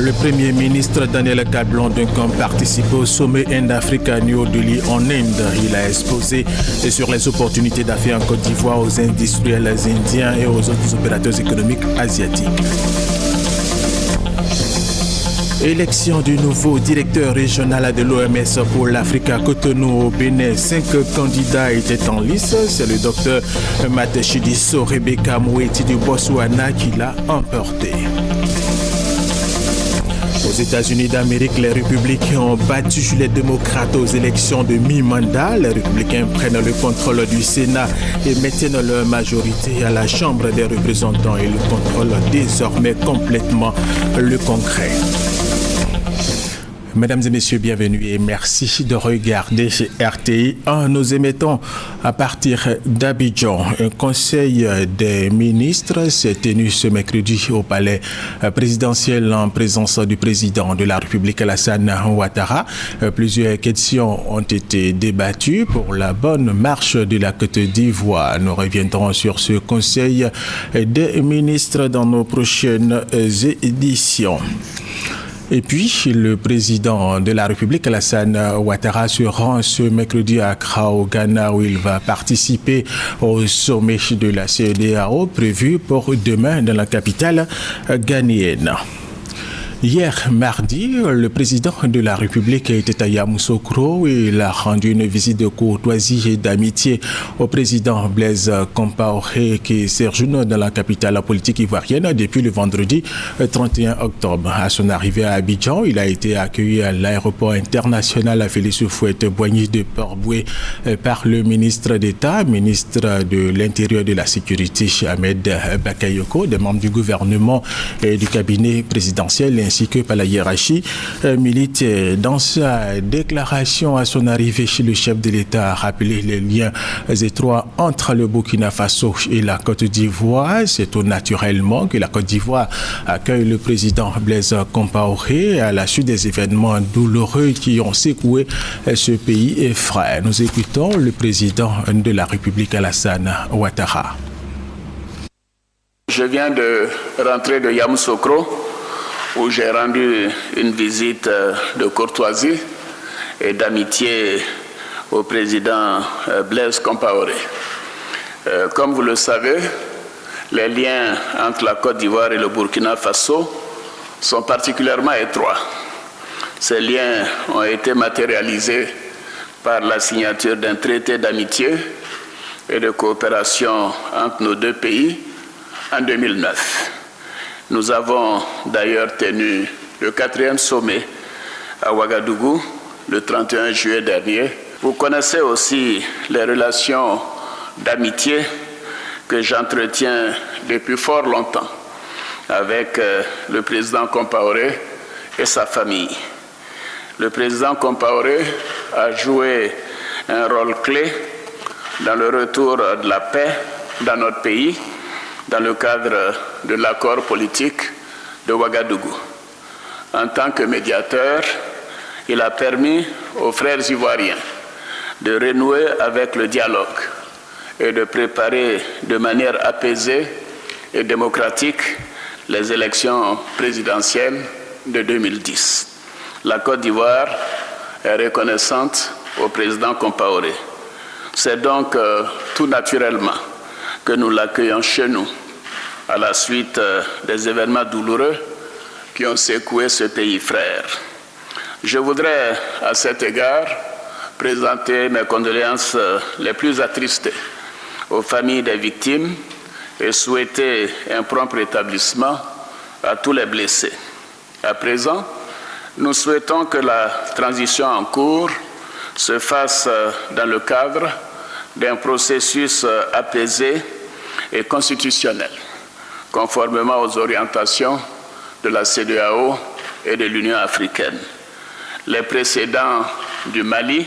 Le Premier ministre Daniel Kablan-Duncan participe au sommet Inde-Africa New Delhi en Inde. Il a exposé sur les opportunités d'affaires en Côte d'Ivoire aux industriels indiens et aux autres opérateurs économiques asiatiques. Élection du nouveau directeur régional de l'OMS pour l'Afrique à Cotonou au Bénin. 5 candidats étaient en lice. C'est le docteur Matshidiso Rebecca Moeti du Botswana qui l'a emporté. Aux États-Unis d'Amérique, les républicains ont battu les démocrates aux élections de mi-mandat. Les républicains prennent le contrôle du Sénat et maintiennent leur majorité à la Chambre des représentants. Ils contrôlent désormais complètement le Congrès. Mesdames et messieurs, bienvenue et merci de regarder RTI. Nous émettons à partir d'Abidjan. Un conseil des ministres s'est tenu ce mercredi au palais présidentiel en présence du président de la République Alassane Ouattara. Plusieurs questions ont été débattues pour la bonne marche de la Côte d'Ivoire. Nous reviendrons sur ce conseil des ministres dans nos prochaines éditions. Et puis, le président de la République, Alassane Ouattara, se rend ce mercredi à Accra, au Ghana, où il va participer au sommet de la CEDEAO prévu pour demain dans la capitale ghanéenne. Hier, mardi, le président de la République était à Yamoussoukro et il a rendu une visite de courtoisie et d'amitié au président Blaise Compaoré qui séjourne dans la capitale politique ivoirienne depuis le vendredi 31 octobre. À son arrivée à Abidjan, il a été accueilli à l'aéroport international Félix Houphouët-Boigny de Port-Boué par le ministre d'État, ministre de l'Intérieur et de la Sécurité, Ahmed Bakayoko, des membres du gouvernement et du cabinet présidentiel, ainsi que par la hiérarchie militaire. Dans sa déclaration à son arrivée, le chef de l'État a rappelé les liens étroits entre le Burkina Faso et la Côte d'Ivoire. C'est tout naturellement que la Côte d'Ivoire accueille le président Blaise Compaoré à la suite des événements douloureux qui ont secoué ce pays et frère. Nous écoutons le président de la République, Alassane Ouattara. Je viens de rentrer de Yamoussoukro, où j'ai rendu une visite de courtoisie et d'amitié au président Blaise Compaoré. Comme vous le savez, les liens entre la Côte d'Ivoire et le Burkina Faso sont particulièrement étroits. Ces liens ont été matérialisés par la signature d'un traité d'amitié et de coopération entre nos deux pays en 2009. Nous avons d'ailleurs tenu le 4e sommet à Ouagadougou le 31 juillet dernier. Vous connaissez aussi les relations d'amitié que j'entretiens depuis fort longtemps avec le président Compaoré et sa famille. Le président Compaoré a joué un rôle clé dans le retour de la paix dans notre pays, dans le cadre de l'accord politique de Ouagadougou. En tant que médiateur, il a permis aux frères ivoiriens de renouer avec le dialogue et de préparer de manière apaisée et démocratique les élections présidentielles de 2010. La Côte d'Ivoire est reconnaissante au président Compaoré. C'est donc tout naturellement que nous l'accueillons chez nous à la suite des événements douloureux qui ont secoué ce pays frère. Je voudrais à cet égard présenter mes condoléances les plus attristées aux familles des victimes et souhaiter un prompt rétablissement à tous les blessés. À présent, nous souhaitons que la transition en cours se fasse dans le cadre d'un processus apaisé et constitutionnel, conformément aux orientations de la CEDEAO et de l'Union africaine. Les précédents du Mali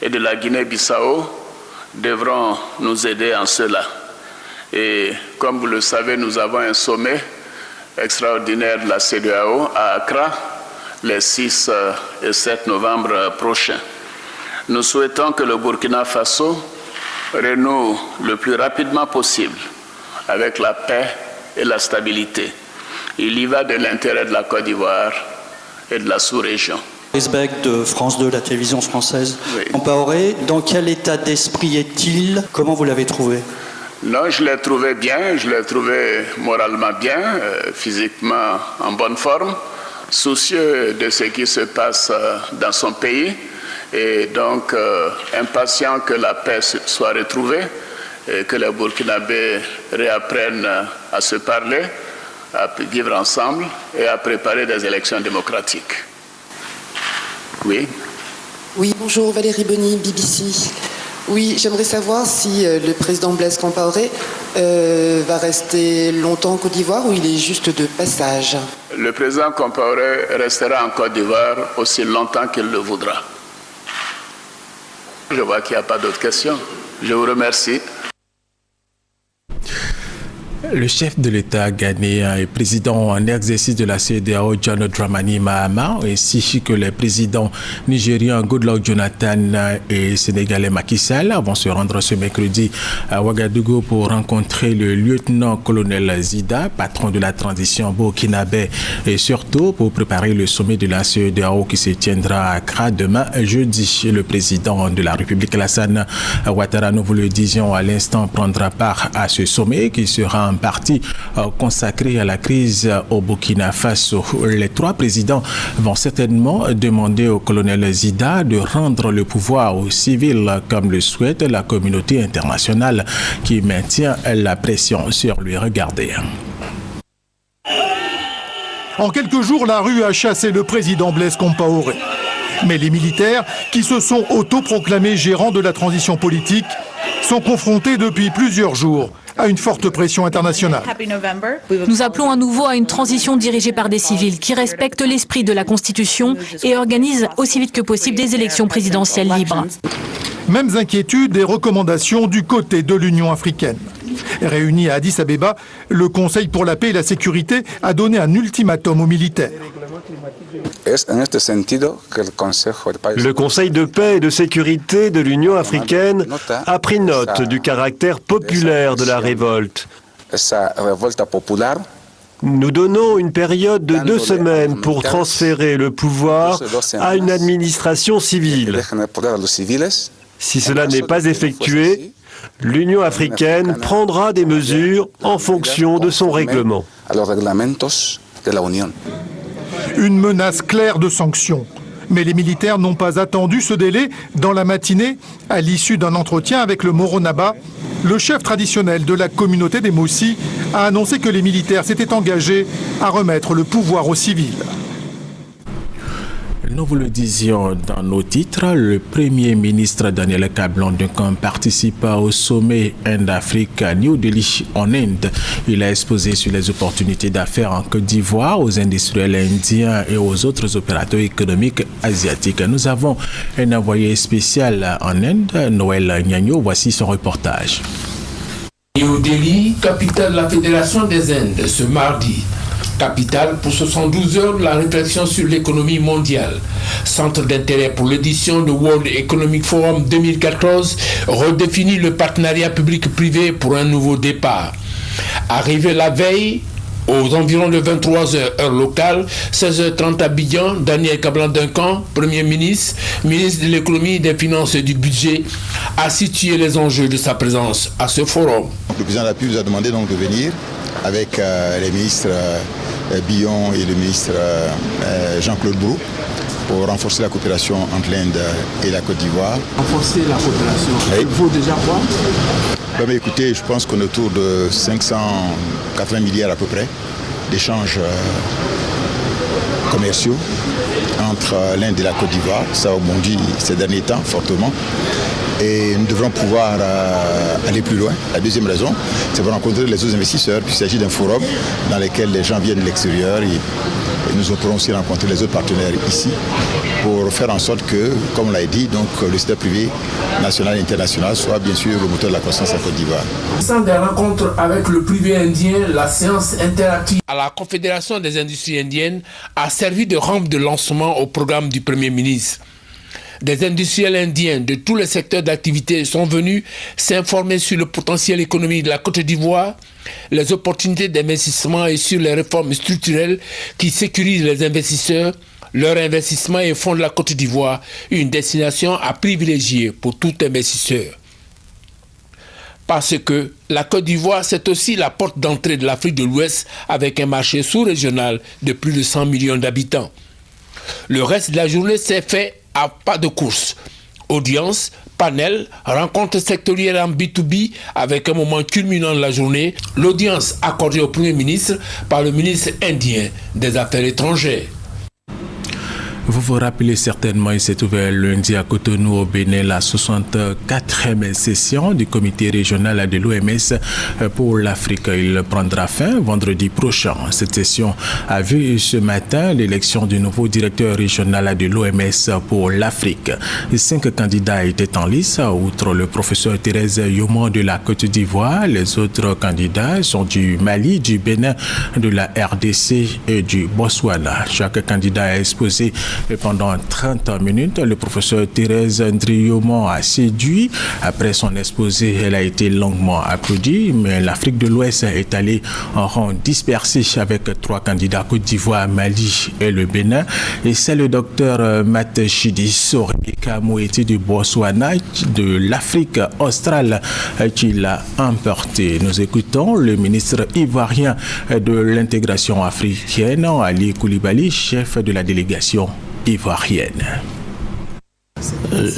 et de la Guinée-Bissau devront nous aider en cela. Et comme vous le savez, nous avons un sommet extraordinaire de la CEDEAO à Accra les 6 et 7 novembre prochains. Nous souhaitons que le Burkina Faso renoue le plus rapidement possible avec la paix et la stabilité. Il y va de l'intérêt de la Côte d'Ivoire et de la sous-région. Risbeck de France 2, la télévision française. Oui. Compaoré, dans quel état d'esprit est-il? Comment vous l'avez trouvé? Non, je l'ai trouvé bien, je l'ai trouvé moralement bien, physiquement en bonne forme, soucieux de ce qui se passe dans son pays et donc impatient que la paix soit retrouvée et que les Burkinabés réapprennent à se parler, à vivre ensemble et à préparer des élections démocratiques. Oui. Oui, bonjour, Valérie Boni, BBC. Oui, j'aimerais savoir si le président Blaise Compaoré va rester longtemps en Côte d'Ivoire ou il est juste de passage. Le président Compaoré restera en Côte d'Ivoire aussi longtemps qu'il le voudra. Je vois qu'il n'y a pas d'autres questions. Je vous remercie. Le chef de l'État ghanéen et président en exercice de la CEDEAO, John Dramani Mahama, ainsi que les présidents nigériens Goodluck Jonathan et sénégalais Macky Sall vont se rendre ce mercredi à Ouagadougou pour rencontrer le lieutenant-colonel Zida, patron de la transition burkinabé, et surtout pour préparer le sommet de la CEDEAO qui se tiendra à Accra demain jeudi. Le président de la République, Alassane Ouattara, nous vous le disions à l'instant, prendra part à ce sommet qui sera en partie consacré à la crise au Burkina Faso. Les trois présidents vont certainement demander au colonel Zida de rendre le pouvoir aux civils comme le souhaite la communauté internationale qui maintient la pression sur lui. Regardez. En quelques jours, la rue a chassé le président Blaise Compaoré. Mais les militaires, qui se sont autoproclamés gérants de la transition politique, sont confrontés depuis plusieurs jours à une forte pression internationale. Nous appelons à nouveau à une transition dirigée par des civils qui respectent l'esprit de la Constitution et organisent aussi vite que possible des élections présidentielles libres. Mêmes inquiétudes et recommandations du côté de l'Union africaine. Réuni à Addis Abeba, le Conseil pour la paix et la sécurité a donné un ultimatum aux militaires. Le Conseil de paix et de sécurité de l'Union africaine a pris note du caractère populaire de la révolte. Nous donnons une période de 2 semaines pour transférer le pouvoir à une administration civile. Si cela n'est pas effectué, l'Union africaine prendra des mesures en fonction de son règlement. Une menace claire de sanctions. Mais les militaires n'ont pas attendu ce délai. Dans la matinée, à l'issue d'un entretien avec le Moronaba, le chef traditionnel de la communauté des Mossi a annoncé que les militaires s'étaient engagés à remettre le pouvoir aux civils. Nous vous le disions dans nos titres, le Premier ministre Daniel Kablan-Duncan participe au sommet Inde-Afrique à New Delhi en Inde. Il a exposé sur les opportunités d'affaires en Côte d'Ivoire aux industriels indiens et aux autres opérateurs économiques asiatiques. Nous avons un envoyé spécial en Inde, Noël Nyagno. Voici son reportage. New Delhi, capitale de la Fédération des Indes, ce mardi. Capitale pour 72 heures de la réflexion sur l'économie mondiale. Centre d'intérêt pour l'édition de World Economic Forum 2014 redéfinit le partenariat public-privé pour un nouveau départ. Arrivé la veille, aux environs de 23h heure locale, 16h30 à Abidjan, Daniel Kablan-Duncan, Premier ministre, ministre de l'économie, des finances et du budget, a situé les enjeux de sa présence à ce forum. Le président de la République nous a demandé donc de venir avec les ministres Billon et le ministre Jean-Claude Brou pour renforcer la coopération entre l'Inde et la Côte d'Ivoire. Renforcer la coopération, il vaut déjà quoi? Mais écoutez, je pense qu'on est autour de 580 milliards à peu près d'échanges commerciaux entre l'Inde et la Côte d'Ivoire. Ça a bondi ces derniers temps fortement. Et nous devrons pouvoir aller plus loin. La deuxième raison, c'est pour rencontrer les autres investisseurs. Il s'agit d'un forum dans lequel les gens viennent de l'extérieur et nous pourrons aussi rencontrer les autres partenaires ici pour faire en sorte que, comme on l'a dit, donc, le secteur privé national et international soit bien sûr le moteur de la croissance en Côte d'Ivoire. Sans des rencontres avec le privé indien, la séance interactive à la Confédération des industries indiennes a servi de rampe de lancement au programme du Premier ministre. Des industriels indiens de tous les secteurs d'activité sont venus s'informer sur le potentiel économique de la Côte d'Ivoire, les opportunités d'investissement et sur les réformes structurelles qui sécurisent les investisseurs, leur investissement et font de la Côte d'Ivoire une destination à privilégier pour tout investisseur. Parce que la Côte d'Ivoire, c'est aussi la porte d'entrée de l'Afrique de l'Ouest avec un marché sous-régional de plus de 100 millions d'habitants. Le reste de la journée s'est fait à pas de course. Audience, panel, rencontre sectorielle en B2B avec un moment culminant de la journée, l'audience accordée au Premier ministre par le ministre indien des Affaires étrangères. Vous vous rappelez certainement, il s'est ouvert lundi à Cotonou au Bénin la 64e session du comité régional de l'OMS pour l'Afrique. Il prendra fin vendredi prochain. Cette session a vu ce matin l'élection du nouveau directeur régional de l'OMS pour l'Afrique. 5 candidats étaient en lice, outre le professeur Thérèse Yoma de la Côte d'Ivoire. Les autres candidats sont du Mali, du Bénin, de la RDC et du Botswana. Chaque candidat a exposé pendant 30 minutes. Le professeur Thérèse Yoma a séduit. Après son exposé, elle a été longuement applaudie, mais l'Afrique de l'Ouest est allée en rang dispersé avec 3 candidats, Côte d'Ivoire, Mali et le Bénin. Et c'est le docteur Matt Chidis Rebecca Moeti du Botswana, de l'Afrique australe, qui l'a emporté. Nous écoutons le ministre ivoirien de l'intégration africaine, Ali Koulibaly, chef de la délégation ivoirienne.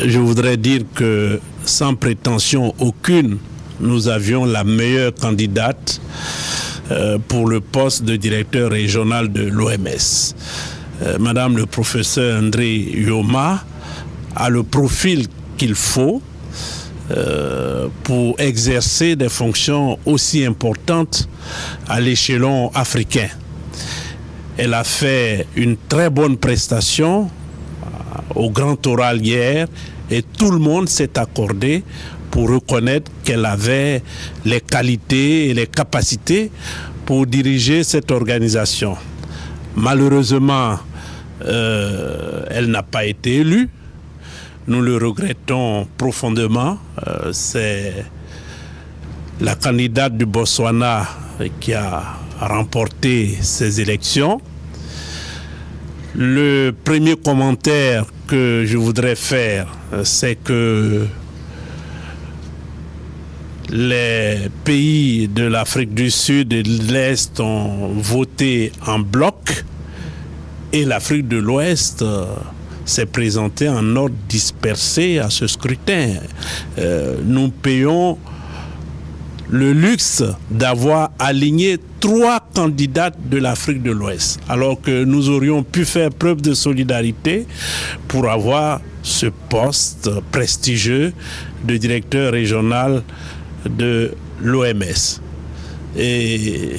Je voudrais dire que sans prétention aucune, nous avions la meilleure candidate pour le poste de directeur régional de l'OMS. Madame le professeur André Yoma a le profil qu'il faut pour exercer des fonctions aussi importantes à l'échelon africain. Elle a fait une très bonne prestation au grand oral hier et tout le monde s'est accordé pour reconnaître qu'elle avait les qualités et les capacités pour diriger cette organisation. Malheureusement, elle n'a pas été élue. Nous le regrettons profondément. C'est la candidate du Botswana qui a remporté ces élections. Le premier commentaire que je voudrais faire, c'est que les pays de l'Afrique du Sud et de l'Est ont voté en bloc et l'Afrique de l'Ouest s'est présentée en ordre dispersé à ce scrutin. Nous payons le luxe d'avoir aligné 3 candidates de l'Afrique de l'Ouest, alors que nous aurions pu faire preuve de solidarité pour avoir ce poste prestigieux de directeur régional de l'OMS. Et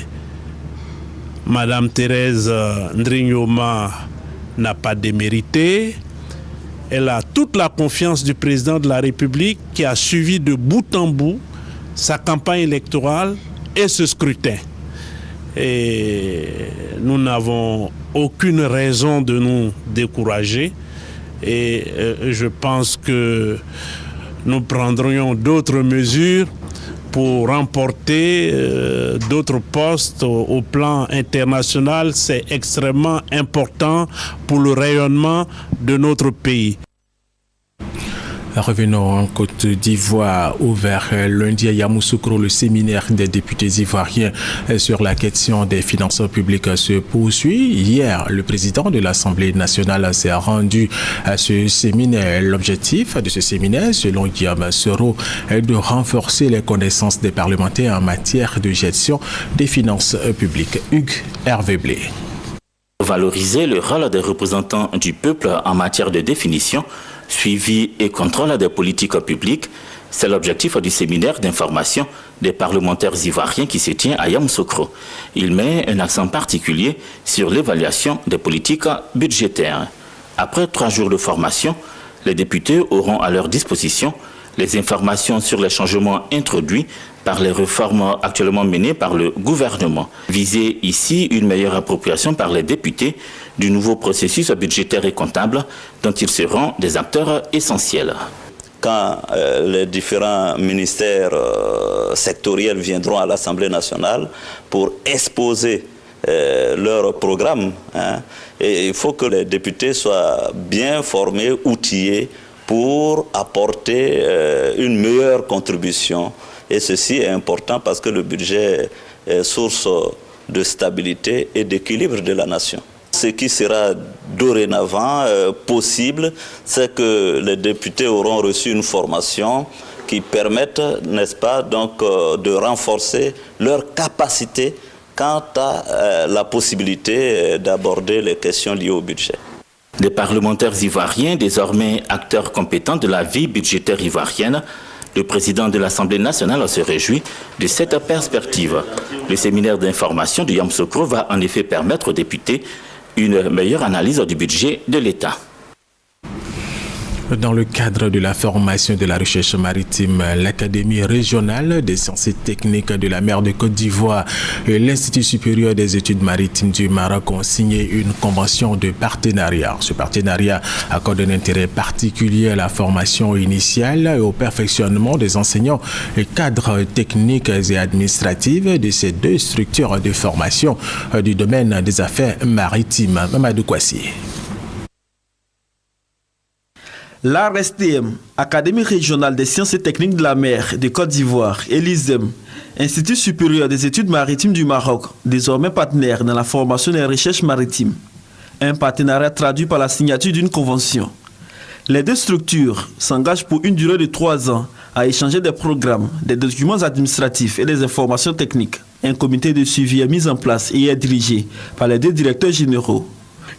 Madame Thérèse Yoma n'a pas démérité. Elle a toute la confiance du président de la République qui a suivi de bout en bout sa campagne électorale et ce scrutin. Et nous n'avons aucune raison de nous décourager. Et je pense que nous prendrions d'autres mesures pour remporter d'autres postes au plan international. C'est extrêmement important pour le rayonnement de notre pays. Revenons en Côte d'Ivoire, ouvert lundi à Yamoussoukro, le séminaire des députés ivoiriens sur la question des finances publiques se poursuit. Hier, le président de l'Assemblée nationale s'est rendu à ce séminaire. L'objectif de ce séminaire, selon Guillaume Soro, est de renforcer les connaissances des parlementaires en matière de gestion des finances publiques. Hugues Hervé Blé. Valoriser le rôle des représentants du peuple en matière de définition, suivi et contrôle des politiques publiques, c'est l'objectif du séminaire d'information des parlementaires ivoiriens qui se tient à Yamoussoukro. Il met un accent particulier sur l'évaluation des politiques budgétaires. Après 3 jours de formation, les députés auront à leur disposition les informations sur les changements introduits par les réformes actuellement menées par le gouvernement. Visée ici une meilleure appropriation par les députés du nouveau processus budgétaire et comptable dont ils seront des acteurs essentiels. Quand les différents ministères sectoriels viendront à l'Assemblée nationale pour exposer leur programme, et il faut que les députés soient bien formés, outillés pour apporter une meilleure contribution. Et ceci est important parce que le budget est source de stabilité et d'équilibre de la nation. Ce qui sera dorénavant possible, c'est que les députés auront reçu une formation qui permette, n'est-ce pas, donc, de renforcer leur capacité quant à la possibilité d'aborder les questions liées au budget. Les parlementaires ivoiriens, désormais acteurs compétents de la vie budgétaire ivoirienne, le président de l'Assemblée nationale se réjouit de cette perspective. Le séminaire d'information de Yamoussoukro va en effet permettre aux députés une meilleure analyse du budget de l'État. Dans le cadre de la formation de la recherche maritime, l'Académie régionale des sciences et techniques de la mer de Côte d'Ivoire et l'Institut supérieur des études maritimes du Maroc ont signé une convention de partenariat. Ce partenariat accorde un intérêt particulier à la formation initiale et au perfectionnement des enseignants et cadres techniques et administratifs de ces deux structures de formation du domaine des affaires maritimes. Mamadou Kwasi. L'ARSTM, Académie régionale des sciences et techniques de la mer de Côte d'Ivoire, et l'ISEM, Institut supérieur des études maritimes du Maroc, désormais partenaires dans la formation des recherches maritimes. Un partenariat traduit par la signature d'une convention. Les deux structures s'engagent pour une durée de 3 ans à échanger des programmes, des documents administratifs et des informations techniques. Un comité de suivi est mis en place et est dirigé par les deux directeurs généraux.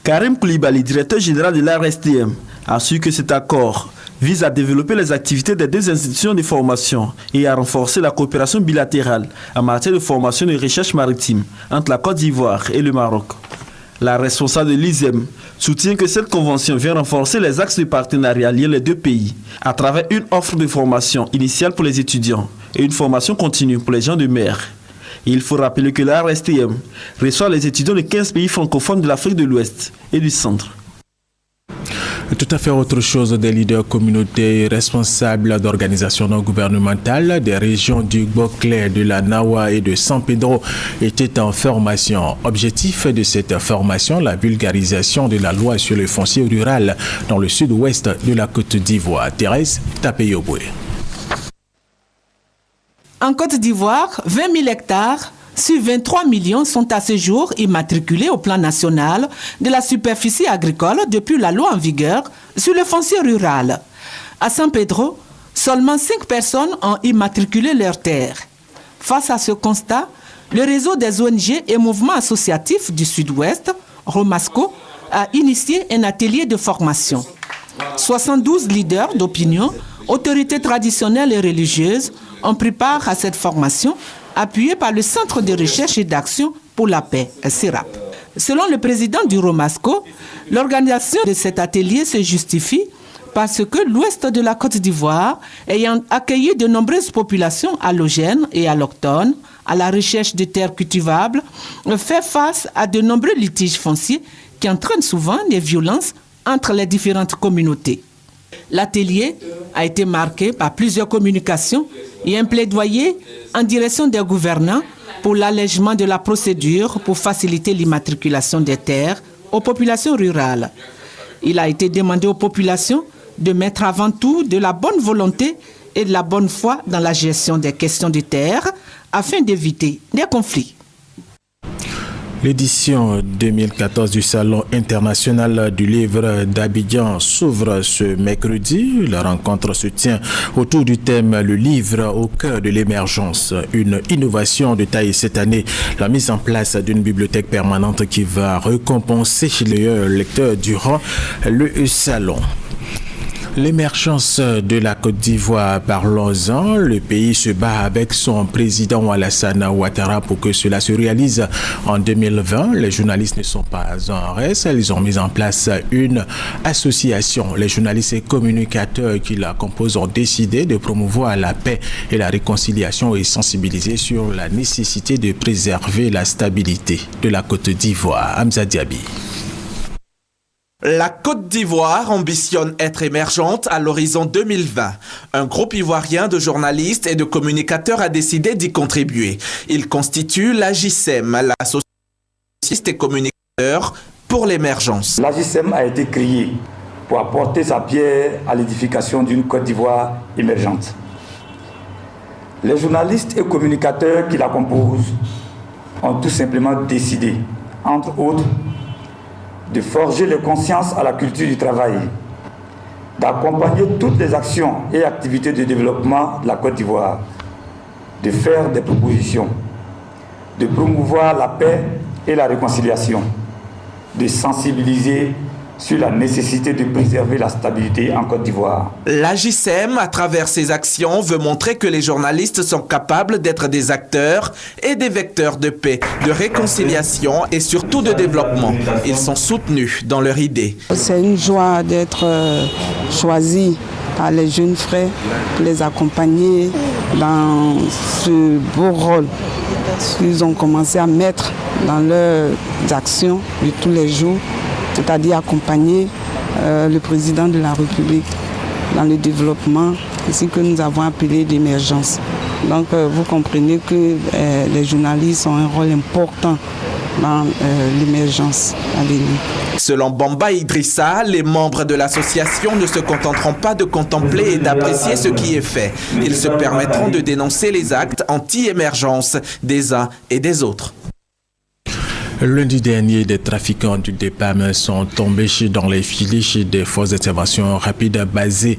Karim Koulibaly, directeur général de l'ARSTM, assure que cet accord vise à développer les activités des deux institutions de formation et à renforcer la coopération bilatérale en matière de formation et de recherche maritime entre la Côte d'Ivoire et le Maroc. La responsable de l'ISEM soutient que cette convention vient renforcer les axes de partenariat liés les deux pays à travers une offre de formation initiale pour les étudiants et une formation continue pour les gens de mer. Il faut rappeler que l'ARSTM reçoit les étudiants de 15 pays francophones de l'Afrique de l'Ouest et du Centre. Tout à fait autre chose, des leaders communautaires responsables d'organisations non gouvernementales des régions du Boclé, de la Nawa et de San Pedro étaient en formation. Objectif de cette formation, la vulgarisation de la loi sur le foncier rural dans le sud-ouest de la Côte d'Ivoire. Thérèse Tapeyoboué. En Côte d'Ivoire, 20 000 hectares sur 23 millions sont à ce jour immatriculés au plan national de la superficie agricole depuis la loi en vigueur sur le foncier rural. À San Pedro, seulement 5 personnes ont immatriculé leurs terres. Face à ce constat, le réseau des ONG et mouvements associatifs du Sud-Ouest, Romasco, a initié un atelier de formation. 72 leaders d'opinion, autorités traditionnelles et religieuses ont pris part à cette formation appuyée par le Centre de recherche et d'action pour la paix, CIRAP. Selon le président du Romasco, l'organisation de cet atelier se justifie parce que l'ouest de la Côte d'Ivoire, ayant accueilli de nombreuses populations allogènes et allochtones à la recherche de terres cultivables, fait face à de nombreux litiges fonciers qui entraînent souvent des violences entre les différentes communautés. L'atelier a été marqué par plusieurs communications et un plaidoyer en direction des gouvernants pour l'allègement de la procédure pour faciliter l'immatriculation des terres aux populations rurales. Il a été demandé aux populations de mettre avant tout de la bonne volonté et de la bonne foi dans la gestion des questions de terre afin d'éviter des conflits. L'édition 2014 du Salon international du livre d'Abidjan s'ouvre ce mercredi. La rencontre se tient autour du thème « Le livre au cœur de l'émergence ». Une innovation de taille cette année, la mise en place d'une bibliothèque permanente qui va récompenser les lecteurs durant le salon. L'émergence de la Côte d'Ivoire, parlons-en. Le pays se bat avec son président Alassane Ouattara pour que cela se réalise en 2020. Les journalistes ne sont pas en reste. Ils ont mis en place une association. Les journalistes et communicateurs qui la composent ont décidé de promouvoir la paix et la réconciliation et sensibiliser sur la nécessité de préserver la stabilité de la Côte d'Ivoire. Hamza Diaby. La Côte d'Ivoire ambitionne être émergente à l'horizon 2020. Un groupe ivoirien de journalistes et de communicateurs a décidé d'y contribuer. Il constitue l'AJSEM, l'association des communicateurs pour l'émergence. L'AJSEM a été créée pour apporter sa pierre à l'édification d'une Côte d'Ivoire émergente. Les journalistes et communicateurs qui la composent ont tout simplement décidé, entre autres, de forger les consciences à la culture du travail, d'accompagner toutes les actions et activités de développement de la Côte d'Ivoire, de faire des propositions, de promouvoir la paix et la réconciliation, de sensibiliser sur la nécessité de préserver la stabilité en Côte d'Ivoire. L'AJSEM, à travers ses actions, veut montrer que les journalistes sont capables d'être des acteurs et des vecteurs de paix, de réconciliation et surtout de développement. Ils sont soutenus dans leur idée. C'est une joie d'être choisi par les jeunes frères pour les accompagner dans ce beau rôle qu'ils ont commencé à mettre dans leurs actions de tous les jours, c'est-à-dire accompagner le président de la République dans le développement, ce que nous avons appelé l'émergence. Donc vous comprenez que les journalistes ont un rôle important dans l'émergence à venir. Selon Bamba Idrissa, les membres de l'association ne se contenteront pas de contempler et d'apprécier ce qui est fait. Ils se permettront de dénoncer les actes anti-émergence des uns et des autres. Lundi dernier, des trafiquants du DEPAM sont tombés dans les filets des forces d'intervention rapide basées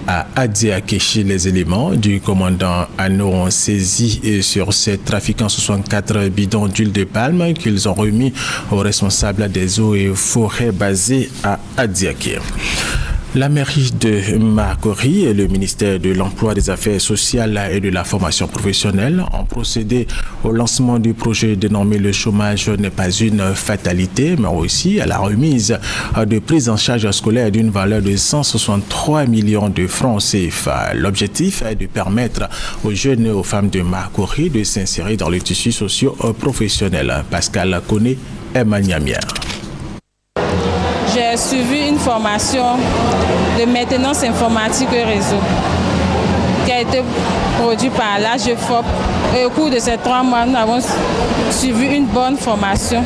à Adiaké. Les éléments du commandant Anno ont saisi sur ces trafiquants 64 bidons d'huile de palme qu'ils ont remis aux responsables des eaux et forêts basés à Adiaké. La mairie de Makori et le ministère de l'Emploi, des Affaires sociales et de la formation professionnelle ont procédé au lancement du projet dénommé Le chômage n'est pas une fatalité, mais aussi à la remise de prise en charge scolaire d'une valeur de 163 millions de francs CFA. L'objectif est de permettre aux jeunes et aux femmes de Makori de s'insérer dans le tissu socio-professionnel. Pascal Koné est Maniamière. J'ai suivi une formation de maintenance informatique et réseau qui a été produite par l'AGEFOP. Et au cours de ces 3 mois, nous avons suivi une bonne formation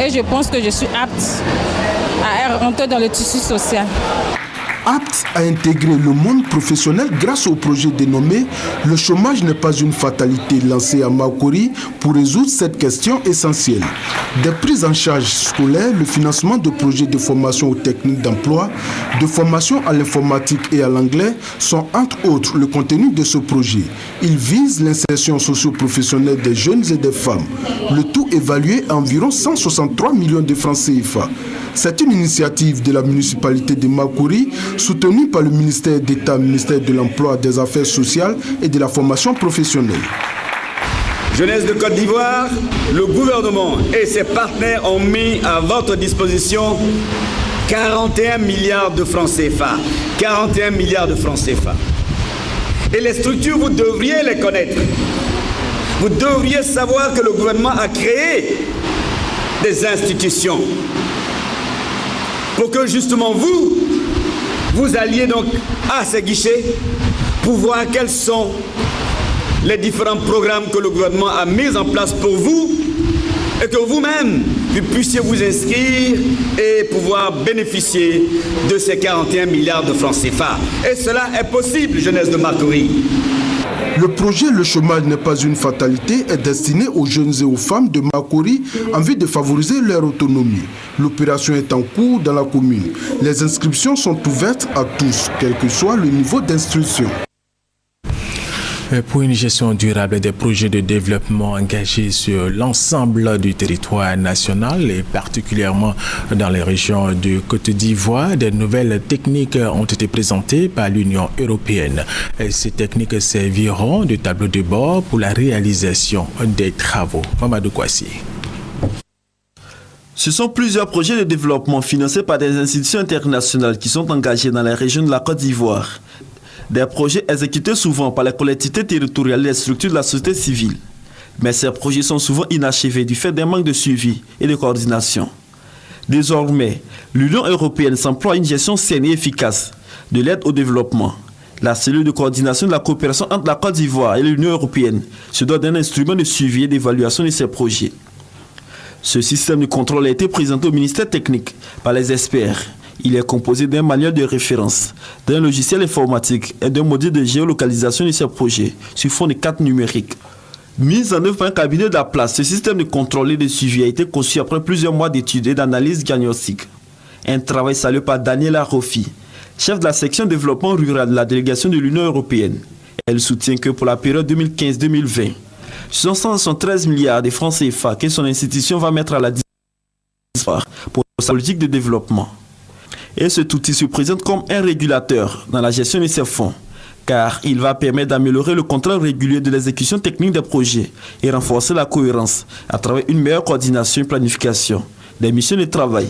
et je pense que je suis apte à rentrer dans le tissu social. Apte à intégrer le monde professionnel grâce au projet dénommé « Le chômage n'est pas une fatalité » lancé à Makori pour résoudre cette question essentielle. Des prises en charge scolaires, le financement de projets de formation aux techniques d'emploi, de formation à l'informatique et à l'anglais sont entre autres le contenu de ce projet. Il vise l'insertion socio-professionnelle des jeunes et des femmes. Le tout évalué à environ 163 millions de francs CFA. C'est une initiative de la municipalité de Makori soutenue par le ministère d'État, ministère de l'Emploi, des Affaires sociales et de la formation professionnelle. Jeunesse de Côte d'Ivoire, le gouvernement et ses partenaires ont mis à votre disposition 41 milliards de francs CFA. 41 milliards de francs CFA. Et les structures, vous devriez les connaître. Vous devriez savoir que le gouvernement a créé des institutions pour que justement vous alliez donc à ces guichets pour voir quels sont les différents programmes que le gouvernement a mis en place pour vous et que vous-même, vous puissiez vous inscrire et pouvoir bénéficier de ces 41 milliards de francs CFA. Et cela est possible, jeunesse de Makori. Le projet Le chômage n'est pas une fatalité est destiné aux jeunes et aux femmes de Makori en vue de favoriser leur autonomie. L'opération est en cours dans la commune. Les inscriptions sont ouvertes à tous, quel que soit le niveau d'instruction. pour une gestion durable des projets de développement engagés sur l'ensemble du territoire national et particulièrement dans les régions de Côte d'Ivoire. Des nouvelles techniques ont été présentées par l'Union européenne. Ces techniques serviront de tableau de bord pour la réalisation des travaux. Mamadou Kouassi. Ce sont plusieurs projets de développement financés par des institutions internationales qui sont engagés dans la région de la Côte d'Ivoire. Des projets exécutés souvent par les collectivités territoriales et les structures de la société civile. Mais ces projets sont souvent inachevés du fait d'un manque de suivi et de coordination. Désormais, l'Union européenne s'emploie à une gestion saine et efficace de l'aide au développement. La cellule de coordination de la coopération entre la Côte d'Ivoire et l'Union européenne se dote d'un instrument de suivi et d'évaluation de ces projets. Ce système de contrôle a été présenté au ministère technique par les experts. Il est composé d'un manuel de référence, d'un logiciel informatique et d'un module de géolocalisation de ces projets sur fond de cartes numériques. Mis en œuvre par un cabinet de la place, ce système de contrôle et de suivi a été conçu après plusieurs mois d'études et d'analyses diagnostiques. Un travail salué par Daniela Rofi, chef de la section développement rural de la délégation de l'Union européenne. Elle soutient que pour la période 2015-2020, ce sont 173 milliards de francs CFA que son institution va mettre à la disposition pour sa politique de développement. Et cet outil se présente comme un régulateur dans la gestion de ces fonds, car il va permettre d'améliorer le contrôle régulier de l'exécution technique des projets et renforcer la cohérence à travers une meilleure coordination et planification des missions de travail.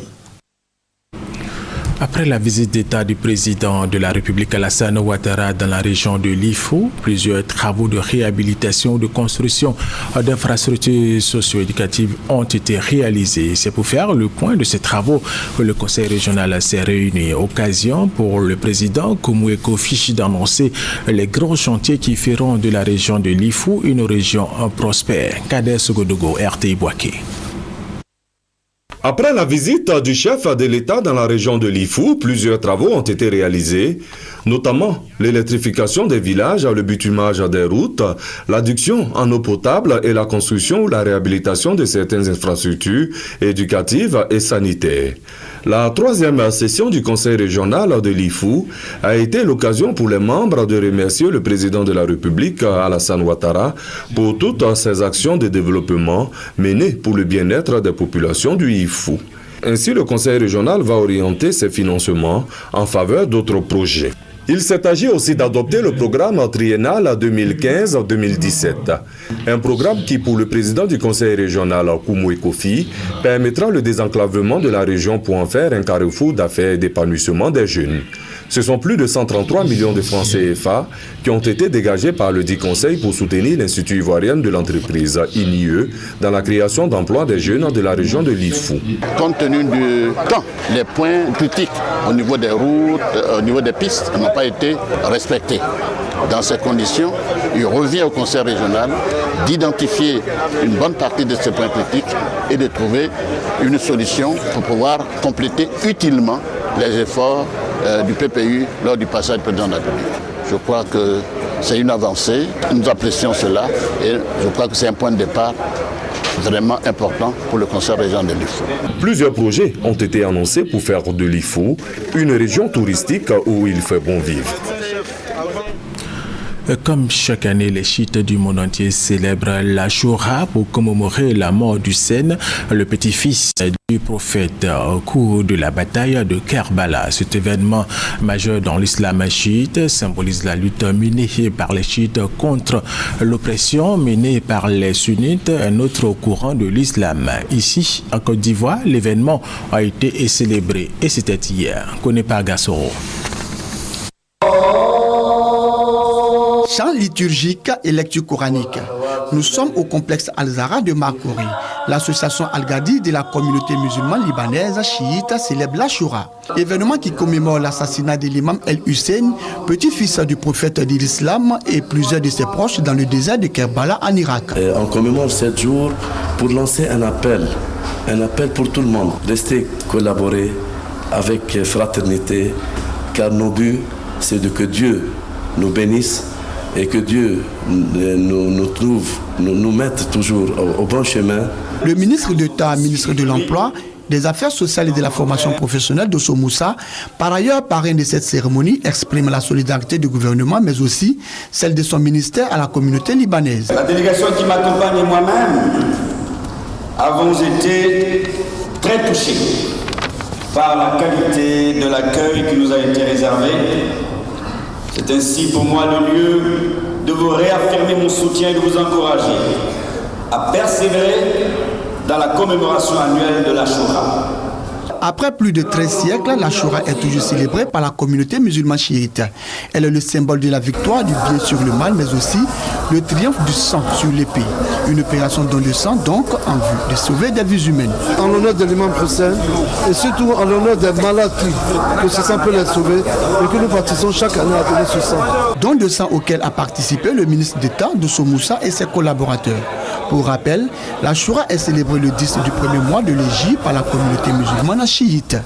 Après la visite d'État du président de la République Alassane Ouattara dans la région de l'Ifou, plusieurs travaux de réhabilitation ou de construction d'infrastructures socio-éducatives ont été réalisés. C'est pour faire le point de ces travaux que le Conseil régional s'est réuni. Occasion pour le président Koumoué Kofi d'annoncer les grands chantiers qui feront de la région de l'Ifou une région prospère. Kader Sogodogo, RTI Boaké. Après la visite du chef de l'État dans la région de l'Ifou, plusieurs travaux ont été réalisés, notamment l'électrification des villages, le bitumage des routes, l'adduction en eau potable et la construction ou la réhabilitation de certaines infrastructures éducatives et sanitaires. La troisième session du Conseil régional de l'Ifou a été l'occasion pour les membres de remercier le président de la République, Alassane Ouattara, pour toutes ses actions de développement menées pour le bien-être des populations du Ifou. Ainsi, le Conseil régional va orienter ses financements en faveur d'autres projets. Il s'est agi aussi d'adopter le programme triennal 2015-2017. Un programme qui, pour le président du Conseil régional, Koumoué Kofi, permettra le désenclavement de la région pour en faire un carrefour d'affaires et d'épanouissement des jeunes. Ce sont plus de 133 millions de francs CFA qui ont été dégagés par le dit Conseil pour soutenir l'Institut ivoirien de l'entreprise, INIE, dans la création d'emplois des jeunes de la région de l'Ifou. Compte tenu du temps, les points critiques au niveau des routes, au niveau des pistes n'ont pas été respectés. Dans ces conditions, il revient au Conseil régional d'identifier une bonne partie de ces points critiques et de trouver une solution pour pouvoir compléter utilement les efforts du PPU lors du passage du président de la République. Je crois que c'est une avancée, nous apprécions cela et je crois que c'est un point de départ vraiment important pour le Conseil régional de l'Ifou. Plusieurs projets ont été annoncés pour faire de l'Ifou une région touristique où il fait bon vivre. Comme chaque année, les chiites du monde entier célèbrent l'Achoura pour commémorer la mort d'Hussein, le petit-fils du prophète au cours de la bataille de Kerbala. Cet événement majeur dans l'islam chiite symbolise la lutte menée par les chiites contre l'oppression menée par les sunnites, un autre courant de l'islam. Ici, en Côte d'Ivoire, l'événement a été célébré et c'était hier. Konepa Gassoro. Chant liturgique et lecture coranique. Nous sommes au complexe Al-Zahra de Makori. L'association Al-Ghadi de la communauté musulmane libanaise chiite célèbre l'Achoura, événement qui commémore l'assassinat de l'imam El Hussein, petit-fils du prophète de l'islam et plusieurs de ses proches dans le désert de Kerbala en Irak. On commémore 7 jours pour lancer un appel pour tout le monde. Rester collaborer avec fraternité, car nos buts, c'est que Dieu nous bénisse et que Dieu nous mette toujours au bon chemin. Le ministre d'État, ministre de l'Emploi des affaires sociales et de la formation professionnelle de Moussa, par ailleurs parrain de cette cérémonie, exprime la solidarité du gouvernement, mais aussi celle de son ministère à la communauté libanaise. La délégation qui m'accompagne et moi-même avons été très touchés par la qualité de l'accueil qui nous a été réservé. C'est ainsi pour moi le lieu de vous réaffirmer mon soutien et de vous encourager à persévérer dans la commémoration annuelle de l'Achoura. Après plus de 13 siècles, l'Achoura est toujours célébrée par la communauté musulmane chiite. Elle est le symbole de la victoire du bien sur le mal, mais aussi le triomphe du sang sur l'épée. Une opération dans le sang, donc, en vue de sauver des vies humaines. En l'honneur de l'imam Hussein, et surtout en l'honneur des malades que ce sang peut les sauver, et que nous participons chaque année à donner ce sang. Don de sang auquel a participé le ministre d'État Dosso Moussa et ses collaborateurs. Pour rappel, l'Achoura est célébrée le 10 du premier mois de l'Égypte par la communauté musulmane chiite.